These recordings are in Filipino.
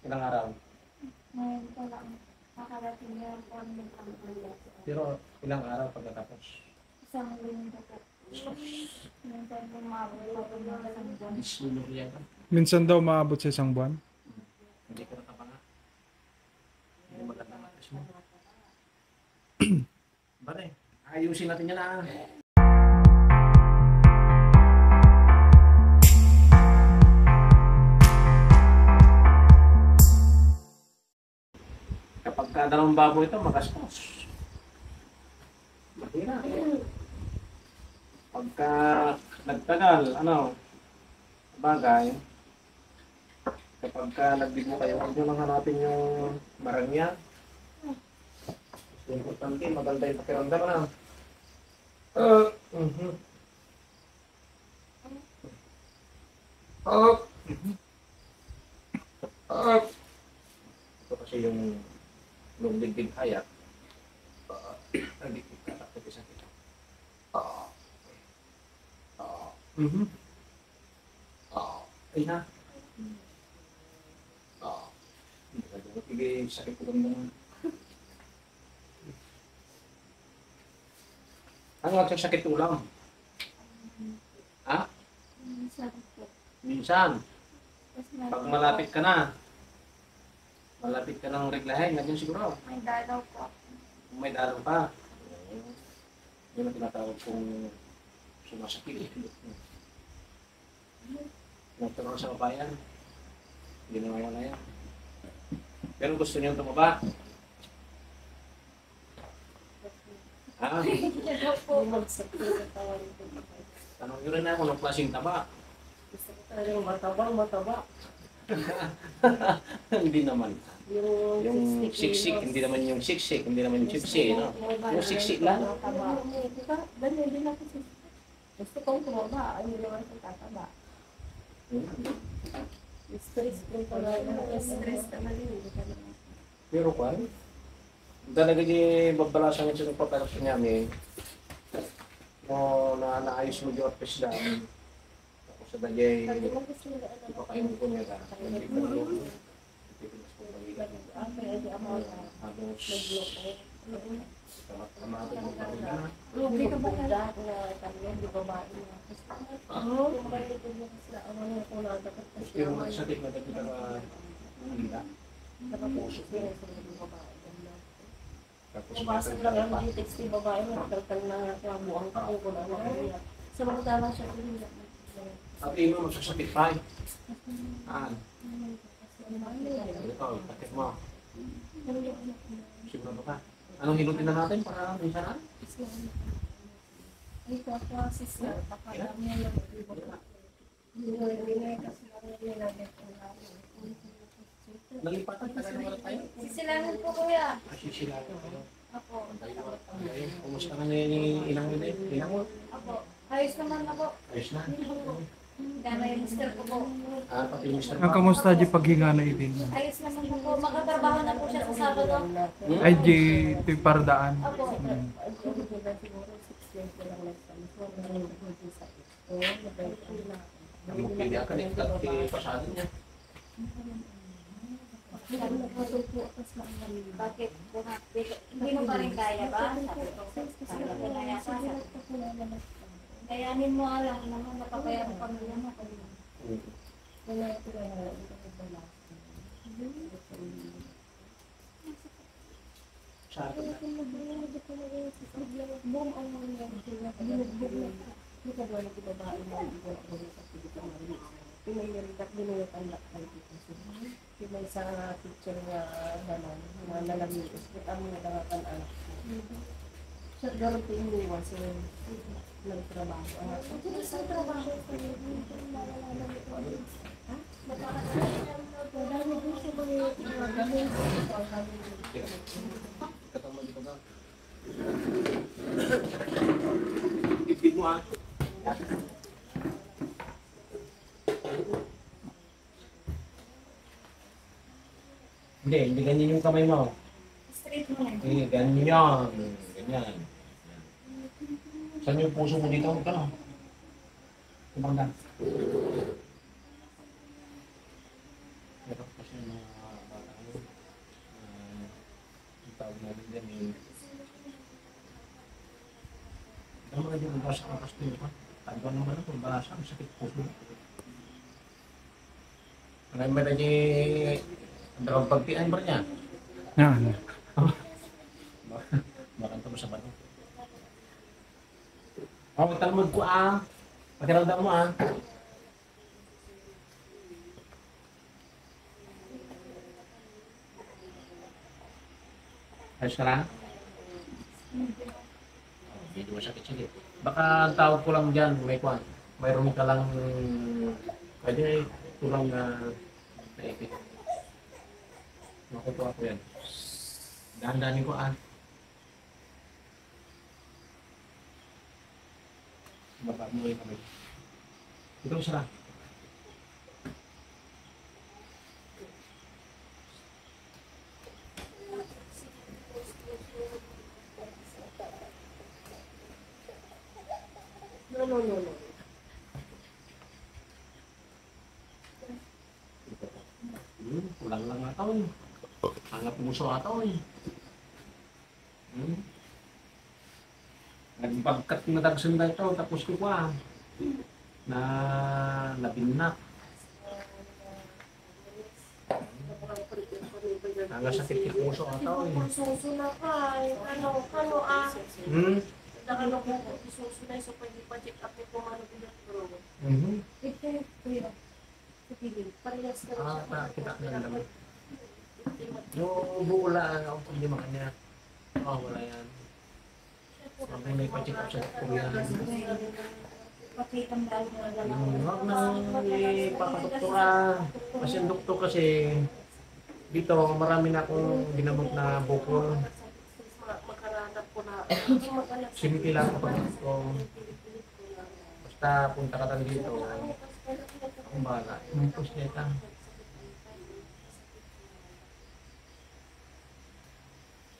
Ilang araw? Ngayon ko lang nakarating yung permit ang ulit. Pero ilang araw pagkatapos? Isang linggo po. Minsan lumabot pa po ng isang buwan. Isulog yan. Minsan daw maabot sa isang buwan. Hindi ko nakapanga. Hindi maganda matas mo. Bale, ayusin natin yan ah. Kapag dalawang baboy ito, makaspos. Mahira. Pagka nagtagal, bagay, kapag nagbigo kayo, huwag nyo lang hanapin yung marangya. Importante, maganda yung pakiramdam na. Ito kasi yung digdig hayat. Hindi ko katakot isa kita. Ay na. Hindi sakit ko lang. Ano ang sakit ulam? Ha? Minsan po. Minsan. Tapos Pag malapit ka na, malapit ka ng reglahin, nandiyan siguro. may dalaw po. Kung may dalaw pa, yun ang tinatawag kong sumasakit. Nagtanong sa babayan, hindi na mawala yan. Pero gusto niyo tumaba? Ha? Dalaw po. Tanong nyo rin ako ng klaseng taba. Gusto ko talagang mataba. Hindi naman. Yung Yung siksik, hindi naman yung siksik, hindi naman yung chipsi, no? Yung siksik lang. Ganyan din ako. Gusto kong tumaba. Ano naman sa tataba. Stress ko pala. Stress naman yun. Pero kwan, talaga di babalasan ito ng papalasyon namin. No, naayos mo yung artist lang. Tapos sa dagay, ipakain ko niya ka. Hindi ko naloko. Ipipinas ko pag-ilan. Halos, tama-tama mo pa rin na. Hindi ka ba na kanya, di ba ba? Kung ba ito yung sila, ano yung kuna, dapat kasi Pero magsasatik na dagdag ka handa. nakapusok din sa mga babae. Tapos Pumasok lang ang mga text ni babae, nagtaltal na buwang ka kung ano. Sa mga tama siya, hindi na. at imo magsasakit pa. Ito, patik mo. Sigurado ka. Anong hilutin na natin para minsan na? Ay, kapasis na, baka lang yan lang. Hindi kasi lang nilagay ko na. Nalipatan, taga naman tayo. Sisilangan po kuya. Sila ko. Ako. Ayun, kumusta ka na yung inang mo? Inang mo? Ako. Ayos naman ako. Ayos na. Gana yung mister ko po. Pati yung Mr. Ang kamusta di paghinga na ibig? Ayos naman ako. Makatrabaho na po siya sa Sabado. Ay di ito yung paradaan. Ako. Ang pili ka rin, kasi pasado niya. Bakit? Hindi mo pa rin kaya ba? Sabi ko, kaya ko na yata. Kayanin mo alam naman napapaya mo pamilya mo. Sa akin na. May sa picture nga gano'n, mga nalamitos, ba't ang nalakan anak ko? Siya gano'n po iniwan sa nagtrabaho. Sa trabaho ko Katama dito ka. Ipid mo ah. Hindi ganyan yung kamay mo. straight mo na. Ganyan. Ganyan. Saan yung puso mo dito? Ito. Kumanda. Hirap kasi Then, ang mga din ang basa ang kasto nyo pa. Tanda naman ako, basa ang sakit puso. Ngayon meron niya dalawang pagtian ba niya? Yan. Makanta mo sa bato. Oh, talmud ko ah. Pakiramdam mo ah. Ayos ka lang? Hindi masakit-sakit. Baka ang tawag ko lang dyan, mayroon ka lang, pwede tulang na naipit. Makutuwa ko yan. Dahan-dahanin ko ah. Baba mo yung kamay. Ito sila. No. Kulang lang ata eh. Hangat puso ata eh. Nagpagkat na dagsan na ito, tapos ko pa. Na nabinak. Hanggang sakit yung puso ata eh. Suso na ka. Ano ah. Nakano ko suso na so pwede pa check up ko ano pinatro. Ito. Parehas ka Ah, siya. nakita na naman. Yung buulaan ako, hindi makanya. Wala yan. Huwag mo na ipacheck up sa kuya. Pakitang dahil na lang. Huwag na ipapadoktora. Kasi yung doktor kasi dito marami na akong ginamot na bukol. Makaranap ko na. Simple lang kapag gusto. Basta punta ka lang dito. Akong bahala. Yung pustyeta.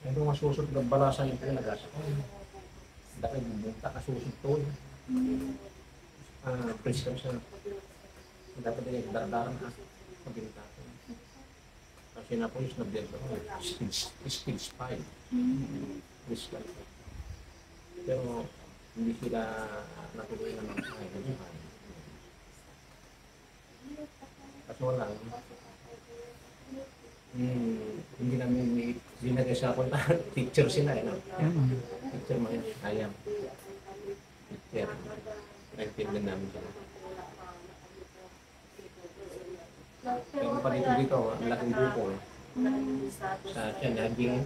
Ito masusot ng balasan yung pinagas. Dahil bubunta ka susot to. Prescription. Dapat din yung dardaran ka. Pagkinita ko. Kasi na po yung snabdento. Stage 5. Risk lang. Pero hindi sila natuloy na mga kaya. Kaso lang, hindi namin binagay sa ako na teacher sila eh. No? Teacher mo yun, ayam. Teacher. Naintindihan namin sila. Pero pa dito, ang laking grupo. Sa siya, naging,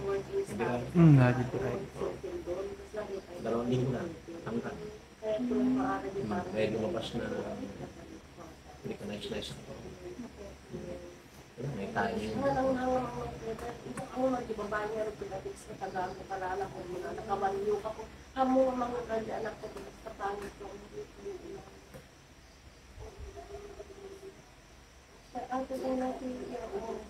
Lagi po tayo. 2 linggo na, hanggang. Kaya lumabas na hindi ka nice ako. May timing. Ako man di ba niya rin pinatik sa tagal ko palala ko muna nakabanyo ka po. Amo ang mga ganda anak ko sa tanig ko. Sa ato ko natin yung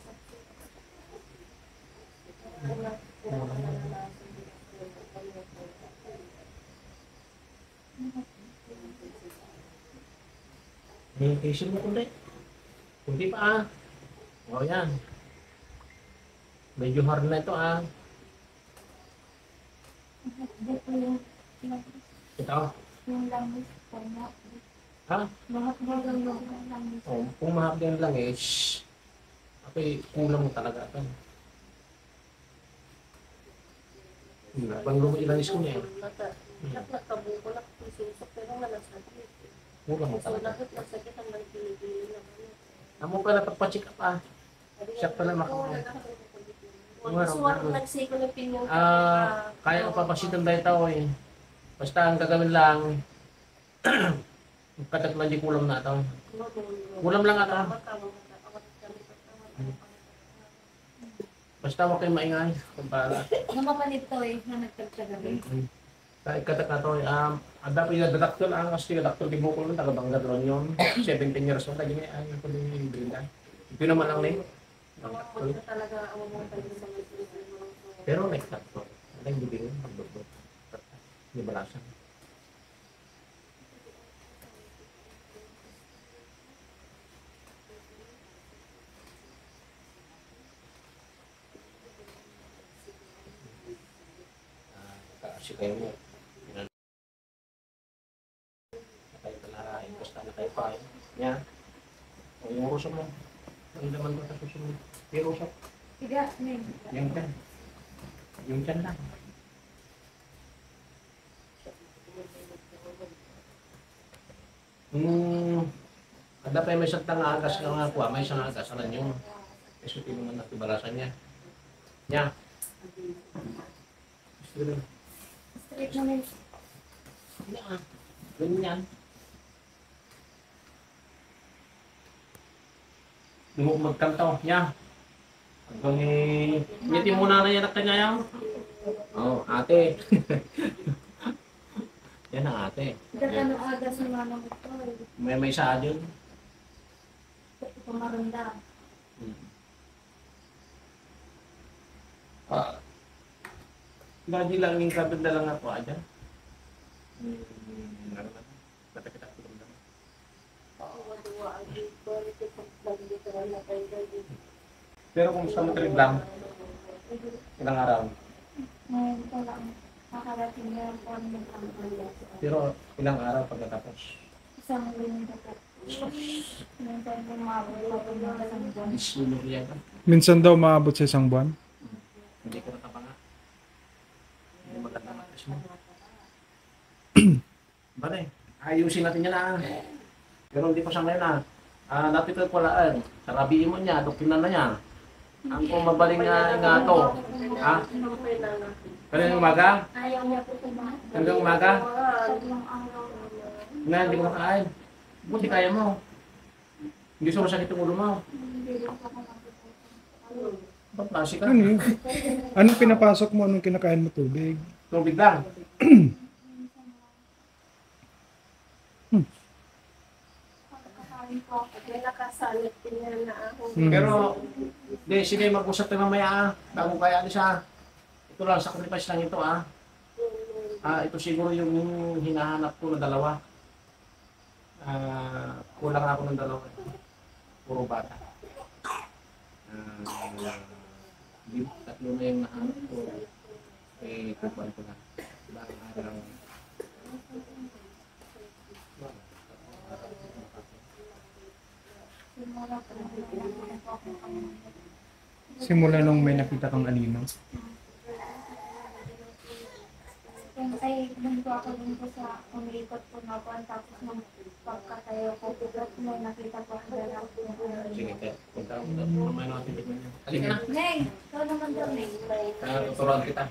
Medication mo kundi. Kundi pa ah. O yan. Medyo hard na ito ah. Dito yung Ito. langis po na. Ha? Lahat na lang yung langis. O, kung mahapin lang eh, shhh. Ako'y kulang mo talaga ito. Bang lumilanis ko niya eh. nakabuko na susok pero malasakit. Kulang mo So talaga. lahat masakit ang nagpili na. Amo pala pagpa-check up ah. Siya pala makakuha. Suwag nagsiko ng pinyong. Kaya ko papasitan tayo tao eh. Basta ang gagawin lang, katat man di kulam na ito. Kulam lang ito. Basta huwag kayong maingay. Kung para. Namamanit to eh, na nagtagtagabi. Kahit katat na ito, dapat yung dadaktor ang kasi yung daktor di bukol ng tagabangga doon yun. 17 years old. Lagi niya, ay, ko din yung brinda. Ito naman lang eh. Pero next daktor. Ano yung bibigyan? Magdoktor. Hindi balasan. Kasi kayo mo. Kayo talahin, basta na kayo pa. Yan. O yung rusa mo. Ang laman ko sa susunod. Yung rusa. Tiga, Neng. Yung dyan. Yung dyan lang. Ada pa may isang agas nga nga kuha, may isang agas, alam nyo. Kasi tinungan natin balasan niya. Niya. Straight na, Neng. Ganyan. Hindi mo magkantaw. Niya. Hanggang ngiti muna na yan ang kanya yan. Oo, ate. Yan ang ate. Gagano aga sa mga ito. May isa dyan. Pumaranda. Lagi lang yung kapit na lang ako aja. Kata-kata ko lang. Pero kung sa matrig lang, ilang araw. Ngayon ko lang. Nakarating na yung phone ng pangkala. Pero ilang araw pagkatapos. Isang linggo po. Minsan lumabot ako ng isang buwan. Isulog yan. Minsan daw maabot sa isang buwan. Hindi ko nakapanga. Hindi maganda matas mo. Bale, ayusin natin yan na. Pero hindi pa sa ngayon napitol ko laan. Sarabihin mo niya, doktrinan na niya. Ang kung mabaling nga to. Ha? Kanina umaga? Ayaw niya po kumain. Hanggang umaga? Tatlong araw Na, hindi ko makain. Buti kaya mo. Hindi sumasakit yung ulo mo. hindi rin po ako napupunta. Ba't klase ka? Ano yun? Anong pinapasok mo? Anong kinakain mo? Tubig? Tubig lang. Pagkakain po ako. May nakasalit din yan na ako. Pero, di, sige, mag-usap tayo mamaya bago kaya alis Ito lang, sacrifice lang ito ito siguro yung hinahanap ko na dalawa. Kulang ako ng dalawa. Puro bata. Tatlo na yung nahanap ko. Kukuhan ko na. Bakit araw. Simula po na po ako kami. Simula nung may nakita kang anino. Ay, dun po ako dun po sa umiikot po na po. Tapos nung pagkatayo ko, bigla po may nakita po ako dala po. Sige, punta ako. Mamaya natin tignan niya. Halika na. Neng, ikaw naman daw, Neng. Tuturuan kita.